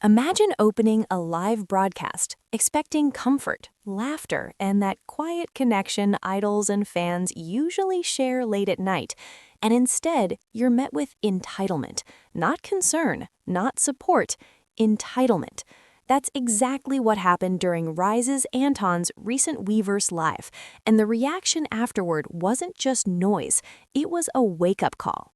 Imagine opening a live broadcast, expecting comfort, laughter, and that quiet connection idols and fans usually share late at night. And instead, you're met with entitlement, not concern, not support, entitlement. That's exactly what happened during RIIZE Anton's recent Weverse Live, and the reaction afterward wasn't just noise, it was a wake-up call.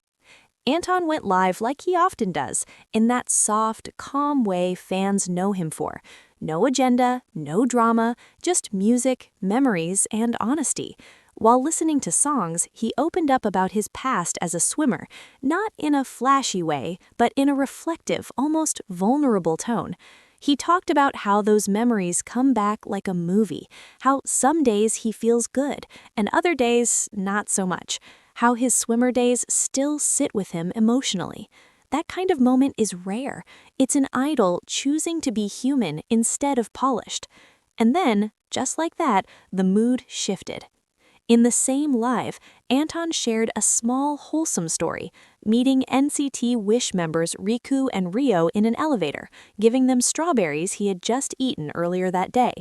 Anton went live like he often does, in that soft, calm way fans know him for. No agenda, no drama, just music, memories, and honesty. While listening to songs, he opened up about his past as a swimmer, not in a flashy way, but in a reflective, almost vulnerable tone. He talked about how those memories come back like a movie, how some days he feels good, and other days not so much. How his swimmer days still sit with him emotionally. That kind of moment is rare. It's an idol choosing to be human instead of polished. And then, just like that, the mood shifted. In the same live, Anton shared a small, wholesome story, meeting NCT Wish members Riku and Rio in an elevator, giving them strawberries he had just eaten earlier that day.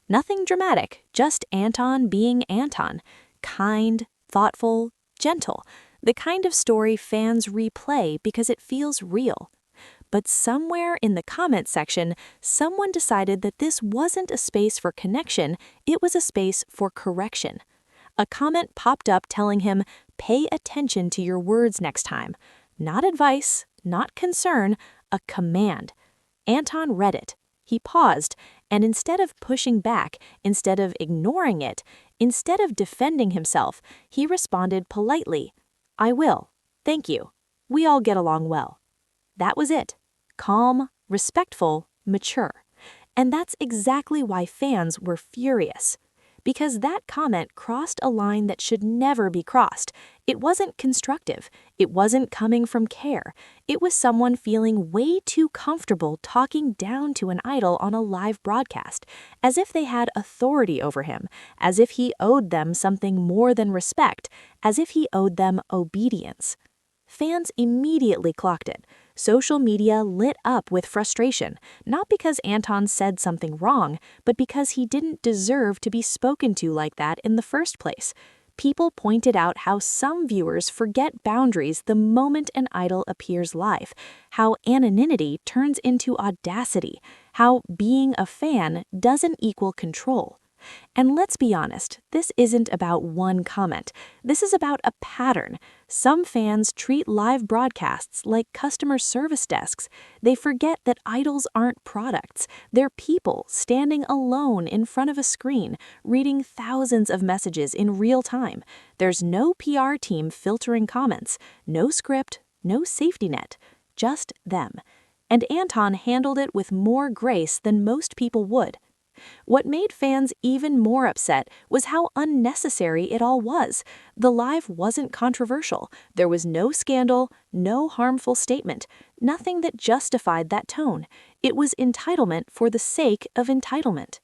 Nothing dramatic, just Anton being Anton. Kind, thoughtful, gentle, the kind of story fans replay because it feels real. But somewhere in the comments section, someone decided that this wasn't a space for connection, it was a space for correction. A comment popped up telling him, "Pay attention to your words next time." Not advice, not concern, a command. Anton read it. He paused, and instead of pushing back, instead of ignoring it, instead of defending himself, he responded politely, "I will. Thank you. We all get along well." That was it. Calm, respectful, mature. And that's exactly why fans were furious. Because that comment crossed a line that should never be crossed. It wasn't constructive. It wasn't coming from care. It was someone feeling way too comfortable talking down to an idol on a live broadcast, as if they had authority over him, as if he owed them something more than respect, as if he owed them obedience. Fans immediately clocked it. Social media lit up with frustration, not because Anton said something wrong, but because he didn't deserve to be spoken to like that in the first place. People pointed out how some viewers forget boundaries the moment an idol appears live, how anonymity turns into audacity, how being a fan doesn't equal control. And let's be honest, this isn't about one comment. This is about a pattern. Some fans treat live broadcasts like customer service desks. They forget that idols aren't products. They're people standing alone in front of a screen, reading thousands of messages in real time. There's no PR team filtering comments, no script, no safety net, just them. And Anton handled it with more grace than most people would. What made fans even more upset was how unnecessary it all was. The live wasn't controversial. There was no scandal, no harmful statement, nothing that justified that tone. It was entitlement for the sake of entitlement.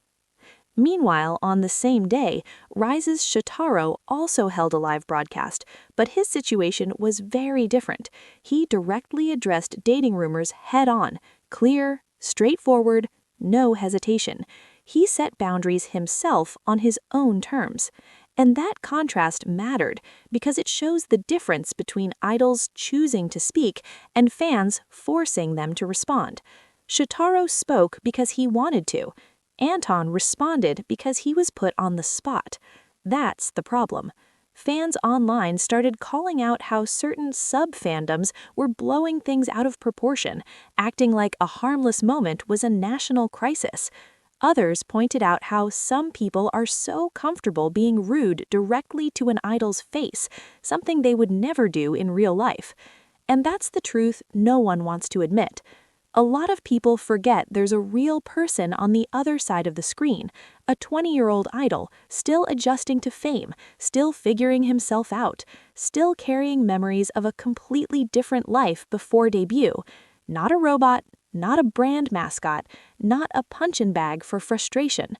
Meanwhile, on the same day, RIIZE's Shotaro also held a live broadcast, but his situation was very different. He directly addressed dating rumors head-on, clear, straightforward, no hesitation. He set boundaries himself on his own terms. And that contrast mattered because it shows the difference between idols choosing to speak and fans forcing them to respond. Shotaro spoke because he wanted to. Anton responded because he was put on the spot. That's the problem. Fans online started calling out how certain sub-fandoms were blowing things out of proportion, acting like a harmless moment was a national crisis. Others pointed out how some people are so comfortable being rude directly to an idol's face, something they would never do in real life. And that's the truth no one wants to admit. A lot of people forget there's a real person on the other side of the screen, a 20-year-old idol, still adjusting to fame, still figuring himself out, still carrying memories of a completely different life before debut. Not a robot, not a brand mascot, not a punch-in bag for frustration.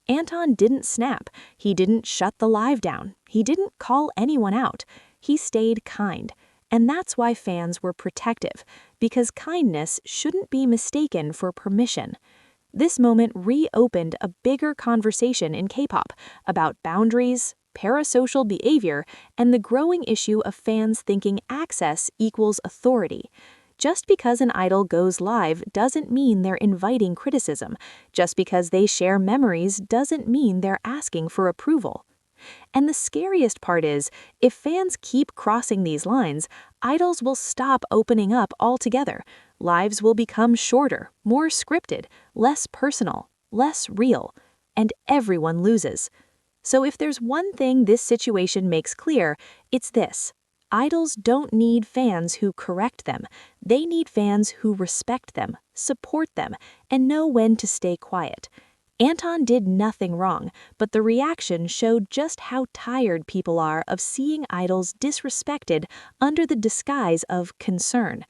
Anton didn't snap. He didn't shut the live down. He didn't call anyone out. He stayed kind. And that's why fans were protective, because kindness shouldn't be mistaken for permission. This moment reopened a bigger conversation in K-pop about boundaries, parasocial behavior, and the growing issue of fans thinking access equals authority. Just because an idol goes live doesn't mean they're inviting criticism. Just because they share memories doesn't mean they're asking for approval. And the scariest part is, if fans keep crossing these lines, idols will stop opening up altogether. Lives will become shorter, more scripted, less personal, less real, and everyone loses. So if there's one thing this situation makes clear, it's this. Idols don't need fans who correct them. They need fans who respect them, support them, and know when to stay quiet. Anton did nothing wrong, but the reaction showed just how tired people are of seeing idols disrespected under the disguise of concern.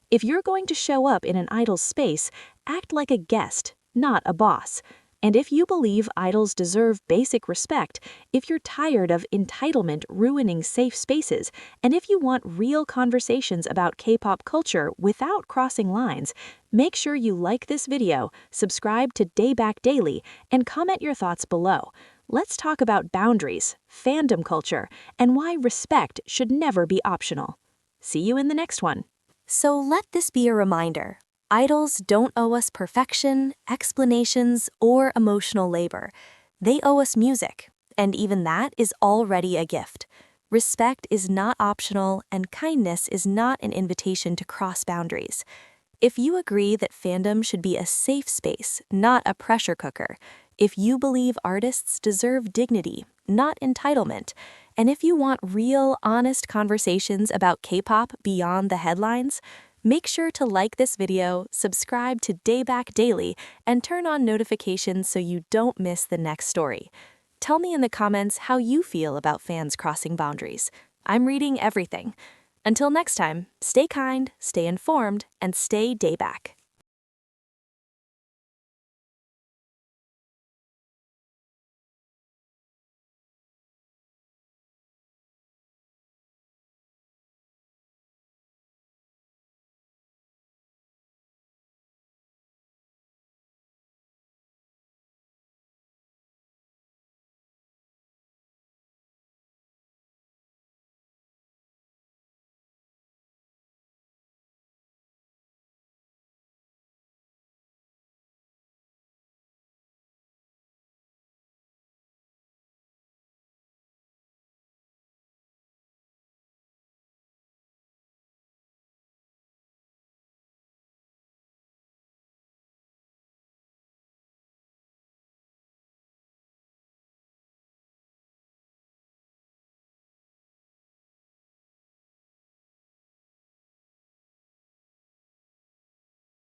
If you're going to show up in an idol's space, act like a guest, not a boss. And if you believe idols deserve basic respect, if you're tired of entitlement ruining safe spaces, and if you want real conversations about K-pop culture without crossing lines, make sure you like this video, subscribe to Daebak Daily, and comment your thoughts below. Let's talk about boundaries, fandom culture, and why respect should never be optional. See you in the next one. So let this be a reminder. Idols don't owe us perfection, explanations, or emotional labor. They owe us music, and even that is already a gift. Respect is not optional, and kindness is not an invitation to cross boundaries. If you agree that fandom should be a safe space, not a pressure cooker, if you believe artists deserve dignity, not entitlement, and if you want real, honest conversations about K-pop beyond the headlines, make sure to like this video, subscribe to Daebak Daily, and turn on notifications so you don't miss the next story. Tell me in the comments how you feel about fans crossing boundaries. I'm reading everything. Until next time, stay kind, stay informed, and stay Daebak.